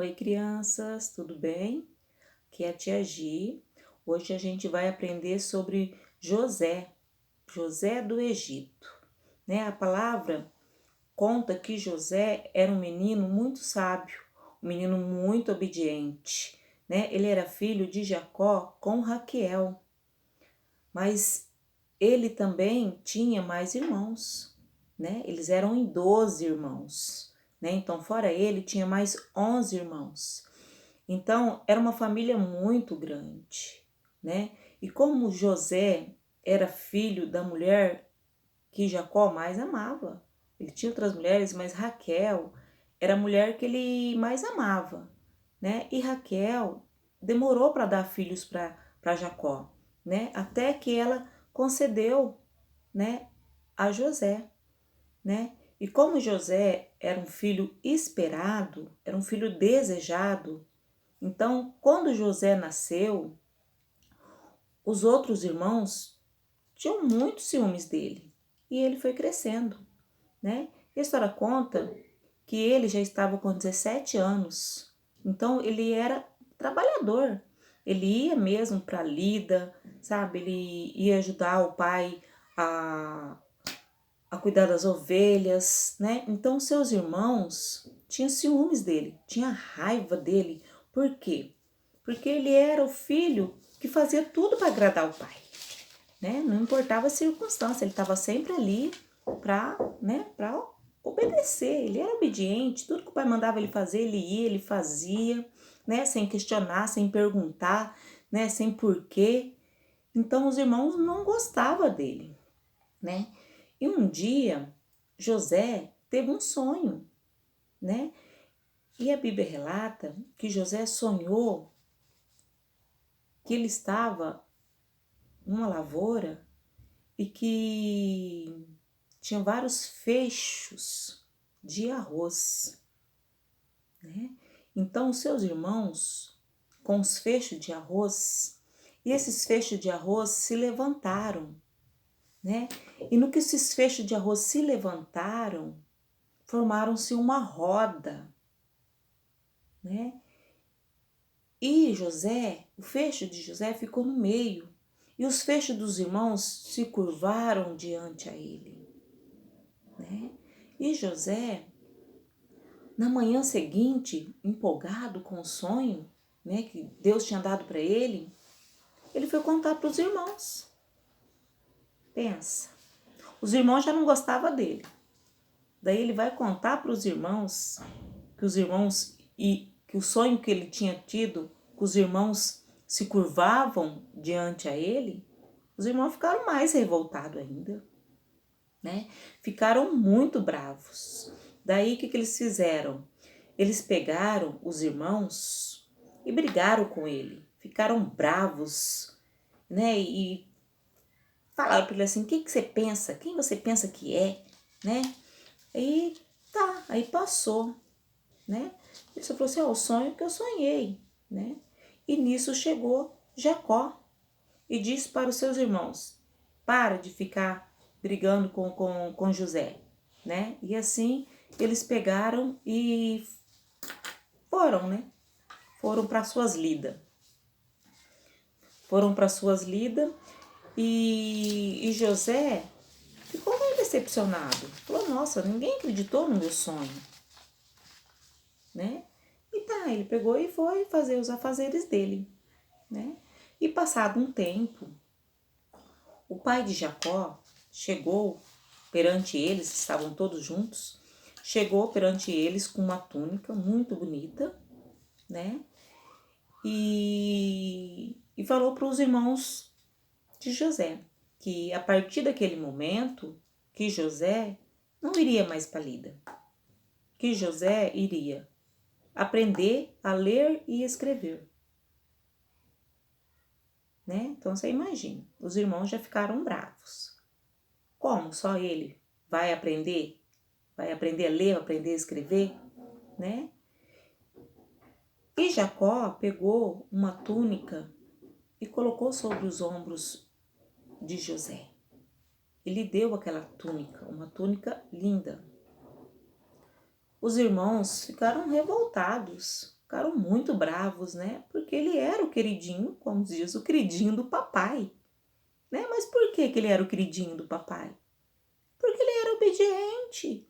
Oi, crianças, tudo bem? Aqui é a tia Gi. Hoje a gente vai aprender sobre José, José do Egito, né? A palavra conta que José era um menino muito sábio, um menino muito obediente, né? Ele era filho de Jacó com Raquel, mas ele também tinha mais irmãos, né? Eles eram em 12 irmãos, né? Então, fora ele, tinha mais 11 irmãos. Então, era uma família muito grande, né? E como José era filho da mulher que Jacó mais amava, ele tinha outras mulheres, mas Raquel era a mulher que ele mais amava, né? E Raquel demorou para dar filhos para Jacó, né? Até que ela concedeu, né, a José, né? E como José era um filho esperado, era um filho desejado, então, quando José nasceu, os outros irmãos tinham muitos ciúmes dele e ele foi crescendo, né? E a história conta que ele já estava com 17 anos, então ele era trabalhador. Ele ia mesmo para a lida, sabe? Ele ia ajudar o pai a, a cuidar das ovelhas, né? Então, seus irmãos tinham ciúmes dele, tinha raiva dele. Por quê? Porque ele era o filho que fazia tudo para agradar o pai, né? Não importava a circunstância, ele estava sempre ali para, né, para obedecer. Ele era obediente, tudo que o pai mandava ele fazer, ele ia, ele fazia, né, sem questionar, sem perguntar, né, sem porquê. Então os irmãos não gostavam dele, né? E um dia José teve um sonho, né? E a Bíblia relata que José sonhou que ele estava numa lavoura e que tinha vários fechos de arroz, né? Então os seus irmãos, com os fechos de arroz, e esses fechos de arroz se levantaram, né? E no que esses fechos de arroz se levantaram, formaram-se uma roda, né? E José, o fecho de José ficou no meio, e os fechos dos irmãos se curvaram diante a ele, né? E José, na manhã seguinte, empolgado com o sonho, né, que Deus tinha dado para ele foi contar para os irmãos. Pensa, os irmãos já não gostavam dele. Daí ele vai contar para os irmãos que o sonho que ele tinha tido, que os irmãos se curvavam diante a ele. Os irmãos ficaram mais revoltados ainda, né? Ficaram muito bravos. Daí o que eles fizeram? Eles pegaram os irmãos e brigaram com ele. Ficaram bravos, né? E falaram para ele assim: o que você pensa? Quem você pensa que é, né? Aí tá, aí passou, né? Ele só falou assim: o sonho que eu sonhei, né? E nisso chegou Jacó e disse para os seus irmãos: para de ficar brigando com José, né? E assim eles pegaram e foram, né? Foram para suas lidas. Foram para suas lidas e José ficou meio decepcionado. Falou: nossa, ninguém acreditou no meu sonho, né? E tá, ele pegou e foi fazer os afazeres dele, né? E passado um tempo, o pai de Jacó chegou perante eles, estavam todos juntos, chegou perante eles com uma túnica muito bonita, né? E falou para os irmãos de José que a partir daquele momento que José não iria mais para lida, que José iria aprender a ler e escrever, né? Então você imagina, os irmãos já ficaram bravos. Como só ele vai aprender? Vai aprender a ler, vai aprender a escrever, né? E Jacó pegou uma túnica e colocou sobre os ombros de José. Ele deu aquela túnica, uma túnica linda. Os irmãos ficaram revoltados. ficaram muito bravos, né? Porque ele era o queridinho, como diz, o queridinho do papai, né? Mas por que ele era o queridinho do papai? Porque ele era obediente.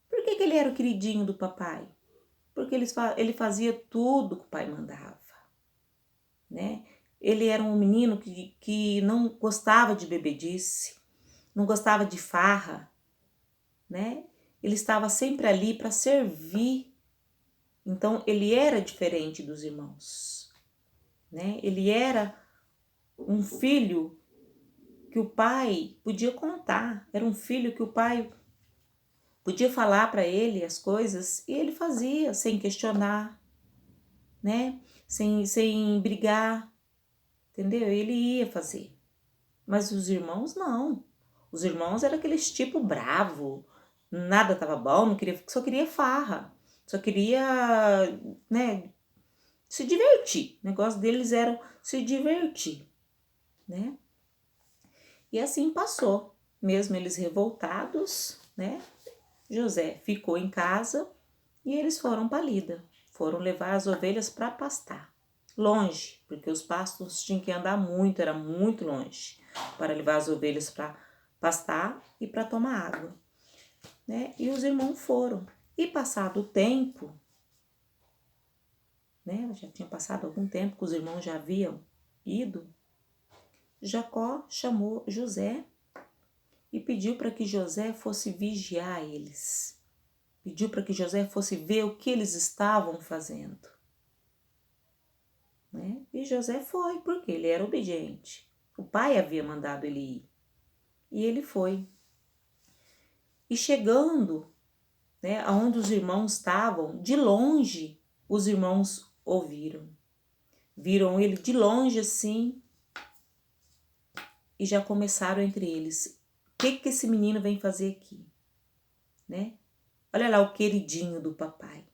Por que ele era o queridinho do papai? Porque ele fazia tudo que o pai mandava, né? Ele era um menino que não gostava de bebedice, não gostava de farra, né? Ele estava sempre ali para servir. Então, ele era diferente dos irmãos, né? Ele era um filho que o pai podia contar, era um filho que o pai podia falar para ele as coisas e ele fazia sem questionar, né? Sem brigar, entendeu? Ele ia fazer. Mas os irmãos não. Os irmãos eram aqueles tipo bravo, nada estava bom, não queria, só queria farra, só queria, né, se divertir. O negócio deles era se divertir, né? E assim passou. Mesmo eles revoltados, né? José ficou em casa e eles foram para Lida. Foram levar as ovelhas para pastar. Longe, porque os pastos tinham que andar muito, era muito longe, para levar as ovelhas para pastar e para tomar água, né? E os irmãos foram. E passado o tempo, né? Já tinha passado algum tempo que os irmãos já haviam ido. Jacó chamou José e pediu para que José fosse vigiar eles. Pediu para que José fosse ver o que eles estavam fazendo, né? E José foi, porque ele era obediente. O pai havia mandado ele ir. E ele foi. E chegando, né, aonde os irmãos estavam, de longe, os irmãos ouviram. Viram ele de longe assim e já começaram entre eles. O que esse menino vem fazer aqui, né? Olha lá o queridinho do papai.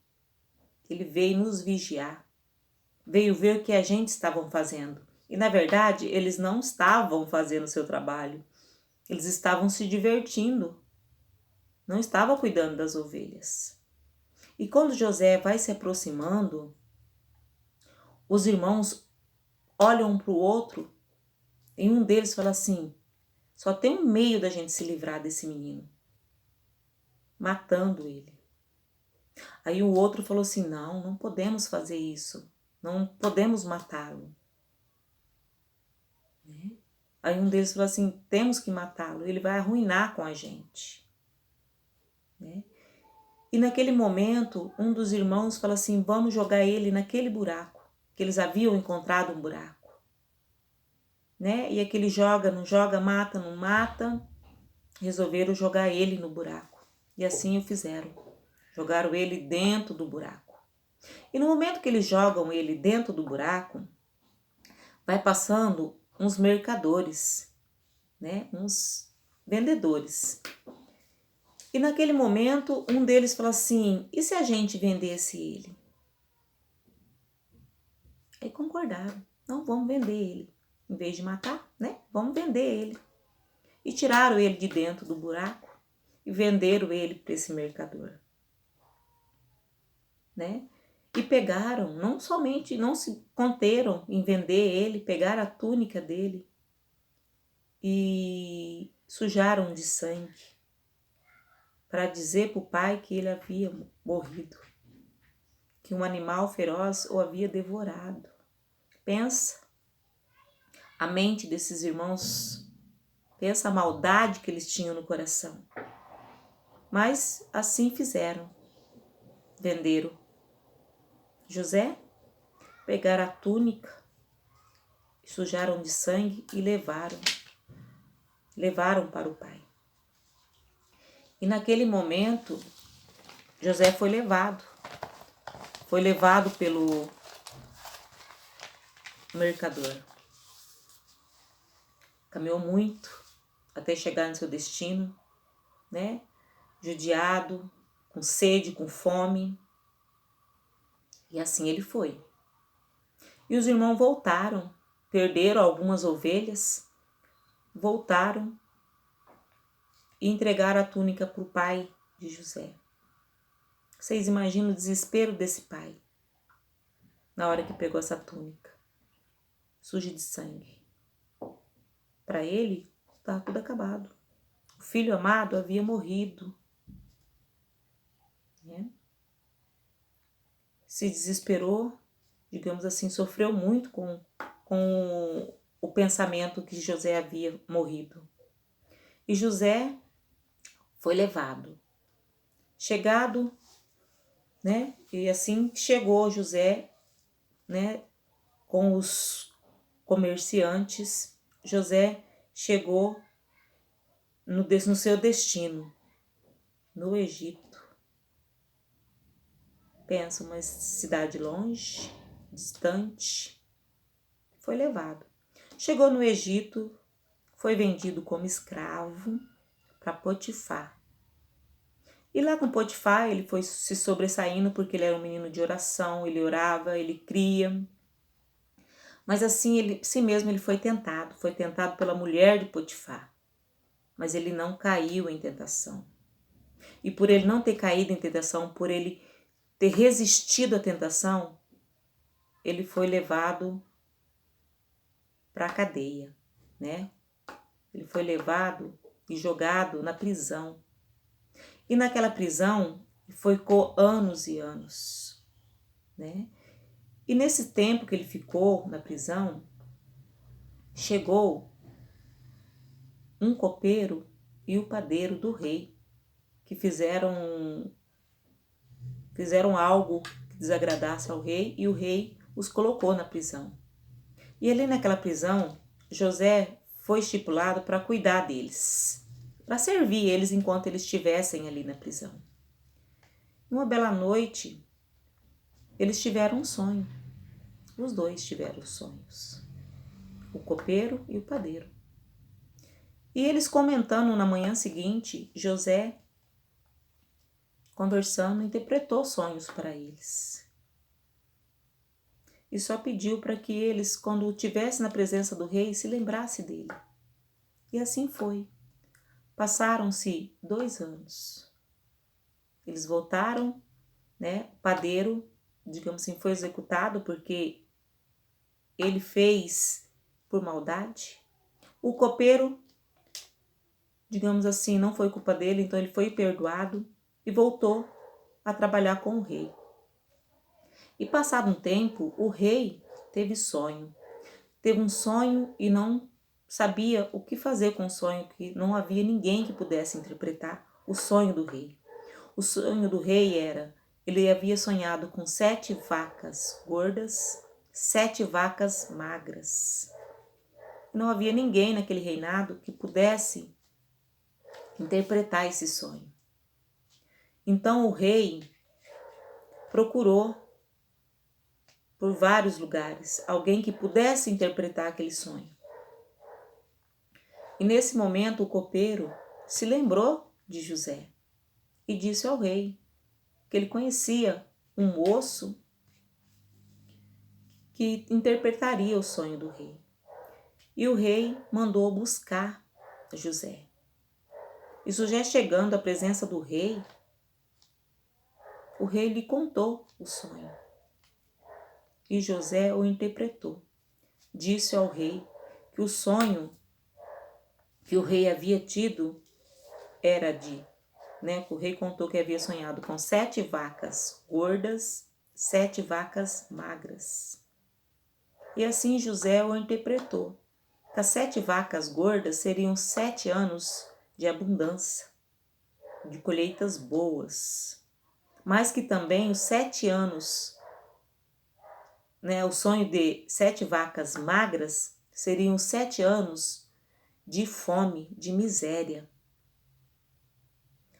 Ele veio nos vigiar. Veio ver o que a gente estava fazendo. E na verdade, eles não estavam fazendo o seu trabalho. Eles estavam se divertindo. Não estavam cuidando das ovelhas. E quando José vai se aproximando, os irmãos olham um para o outro e um deles fala assim: só tem um meio da gente se livrar desse menino, matando ele. Aí o outro falou assim: não, não podemos fazer isso, não podemos matá-lo. Né? Aí um deles falou assim: temos que matá-lo, ele vai arruinar com a gente. Né? E naquele momento, um dos irmãos fala assim: vamos jogar ele naquele buraco, que eles haviam encontrado um buraco. Né? E aquele joga, não joga, mata, não mata, resolveram jogar ele no buraco. E assim o fizeram. Jogaram ele dentro do buraco. E no momento que eles jogam ele dentro do buraco, vai passando uns mercadores, né? Uns vendedores. E naquele momento, um deles fala assim: e se a gente vendesse ele? Aí concordaram: não, vamos vender ele. Em vez de matar, né? Vamos vender ele. E tiraram ele de dentro do buraco e venderam ele para esse mercador, né? E pegaram, não somente, não se conteram em vender ele, pegaram a túnica dele e sujaram de sangue para dizer para o pai que ele havia morrido, que um animal feroz o havia devorado. Pensa a mente desses irmãos, pensa a maldade que eles tinham no coração. Mas assim fizeram, venderam José, pegaram a túnica, sujaram de sangue e levaram para o pai. E naquele momento, José foi levado pelo mercador. Caminhou muito até chegar no seu destino, né? Judiado, com sede, com fome. E assim ele foi. E os irmãos voltaram, perderam algumas ovelhas, voltaram e entregaram a túnica para o pai de José. Vocês imaginam o desespero desse pai? na hora que pegou essa túnica, suja de sangue. Para ele, estava tudo acabado. O filho amado havia morrido. Né? Se desesperou, digamos assim, sofreu muito com o pensamento que José havia morrido. E José foi levado. Chegado, né? E assim chegou José, né? Com os comerciantes, José chegou no seu destino, no Egito. Pensa, uma cidade longe, distante, foi levado. Chegou no Egito, foi vendido como escravo para Potifar. E lá com Potifar ele foi se sobressaindo porque ele era um menino de oração, ele orava, ele cria. Mas assim mesmo ele foi tentado pela mulher de Potifar. Mas ele não caiu em tentação. E por ele não ter caído em tentação, por ele ter resistido à tentação, ele foi levado para a cadeia, né? Ele foi levado e jogado na prisão. E naquela prisão ficou anos e anos, né? E nesse tempo que ele ficou na prisão, chegou um copeiro e o padeiro do rei, que fizeram algo que desagradasse ao rei, e o rei os colocou na prisão. E ali naquela prisão, José foi estipulado para cuidar deles, para servir eles enquanto eles estivessem ali na prisão. Uma bela noite, eles tiveram um sonho. Os dois tiveram sonhos, o copeiro e o padeiro. E eles comentando na manhã seguinte, José, conversando, interpretou sonhos para eles. E só pediu para que eles, quando estivessem na presença do rei, se lembrassem dele. E assim foi. Passaram-se 2 anos. Eles voltaram, né? O padeiro, digamos assim, foi executado porque ele fez por maldade. O copeiro, digamos assim, não foi culpa dele, então ele foi perdoado e voltou a trabalhar com o rei. E passado um tempo, o rei teve sonho. Teve um sonho e não sabia o que fazer com o sonho, que não havia ninguém que pudesse interpretar o sonho do rei. O sonho do rei era, ele havia sonhado com 7 vacas gordas, 7 vacas magras. Não havia ninguém naquele reinado que pudesse interpretar esse sonho. Então o rei procurou por vários lugares alguém que pudesse interpretar aquele sonho. E nesse momento o copeiro se lembrou de José e disse ao rei que ele conhecia um moço que interpretaria o sonho do rei. E o rei mandou buscar José. E José, chegando à presença do rei, o rei lhe contou o sonho. E José o interpretou. Disse ao rei que o sonho que o rei havia tido era que o rei contou que havia sonhado com 7 vacas gordas, 7 vacas magras. E assim José o interpretou. Que as 7 vacas gordas seriam 7 anos de abundância, de colheitas boas. Mas que também os 7 anos, o sonho de 7 vacas magras seriam 7 anos de fome, de miséria.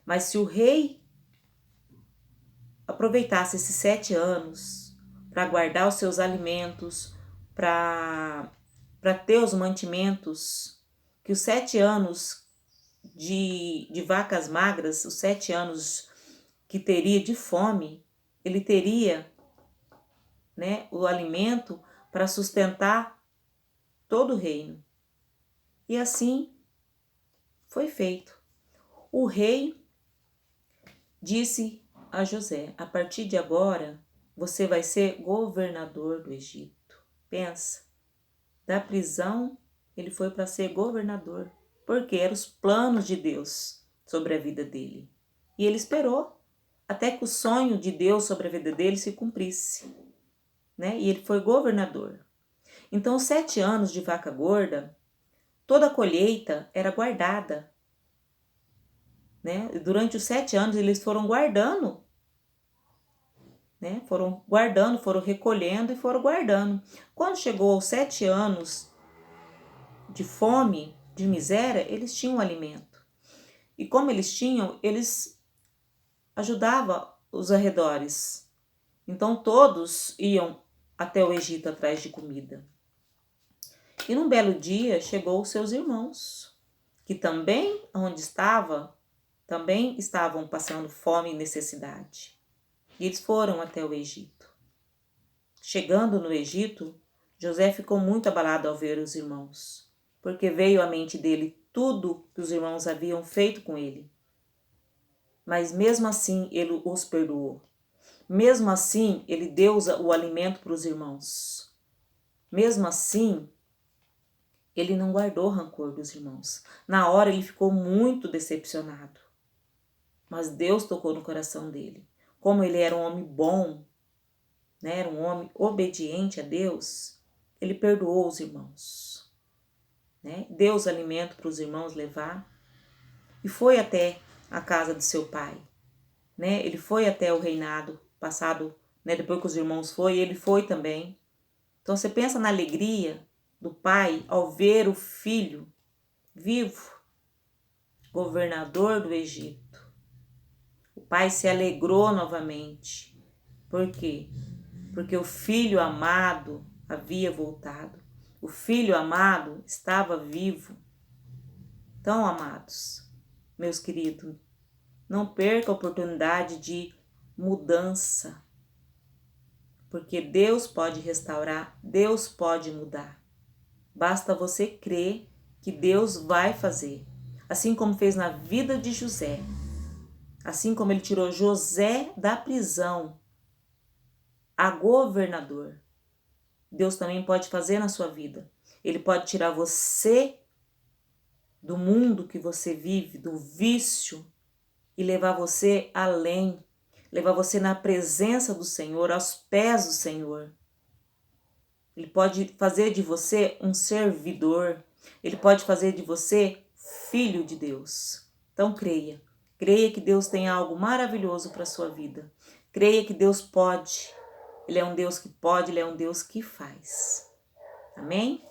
Mas se o rei aproveitasse esses 7 anos para guardar os seus alimentos, para ter os mantimentos, que os 7 anos de vacas magras, os 7 anos que teria de fome, ele teria o alimento para sustentar todo o reino. E assim foi feito. O rei disse a José: a partir de agora, você vai ser governador do Egito. Pensa, da prisão ele foi para ser governador, porque eram os planos de Deus sobre a vida dele. E ele esperou até que o sonho de Deus sobre a vida dele se cumprisse, né? E ele foi governador. Então, os 7 anos de vaca gorda, toda a colheita era guardada, né? Durante os 7 anos eles foram guardando, né? Foram recolhendo e foram guardando. Quando chegou aos 7 anos de fome, de miséria, eles tinham alimento. E como eles tinham, eles ajudavam os arredores. Então todos iam até o Egito atrás de comida. E num belo dia chegou os seus irmãos, que também também estavam passando fome e necessidade. E eles foram até o Egito. Chegando no Egito, José ficou muito abalado ao ver os irmãos, porque veio à mente dele tudo que os irmãos haviam feito com ele. Mas mesmo assim ele os perdoou. Mesmo assim ele deu o alimento para os irmãos. Mesmo assim, ele não guardou rancor dos irmãos. Na hora ele ficou muito decepcionado. Mas Deus tocou no coração dele. Como ele era um homem bom, né, era um homem obediente a Deus, ele perdoou os irmãos, né? Deu os alimentos para os irmãos levar e foi até a casa de seu pai, né? Ele foi até o reinado passado, né? Depois que os irmãos foram, ele foi também. Então você pensa na alegria do pai ao ver o filho vivo, governador do Egito. O pai se alegrou novamente. Por quê? Porque o filho amado havia voltado. O filho amado estava vivo. Então, amados, meus queridos, não perca a oportunidade de mudança. Porque Deus pode restaurar, Deus pode mudar. Basta você crer que Deus vai fazer. Assim como fez na vida de José. Assim como ele tirou José da prisão a governador. Deus também pode fazer na sua vida. Ele pode tirar você do mundo que você vive, do vício, e levar você além, levar você na presença do Senhor, aos pés do Senhor. Ele pode fazer de você um servidor, ele pode fazer de você filho de Deus. Então creia que Deus tem algo maravilhoso para a sua vida. Creia que Deus pode. Ele é um Deus que pode, Ele é um Deus que faz. Amém?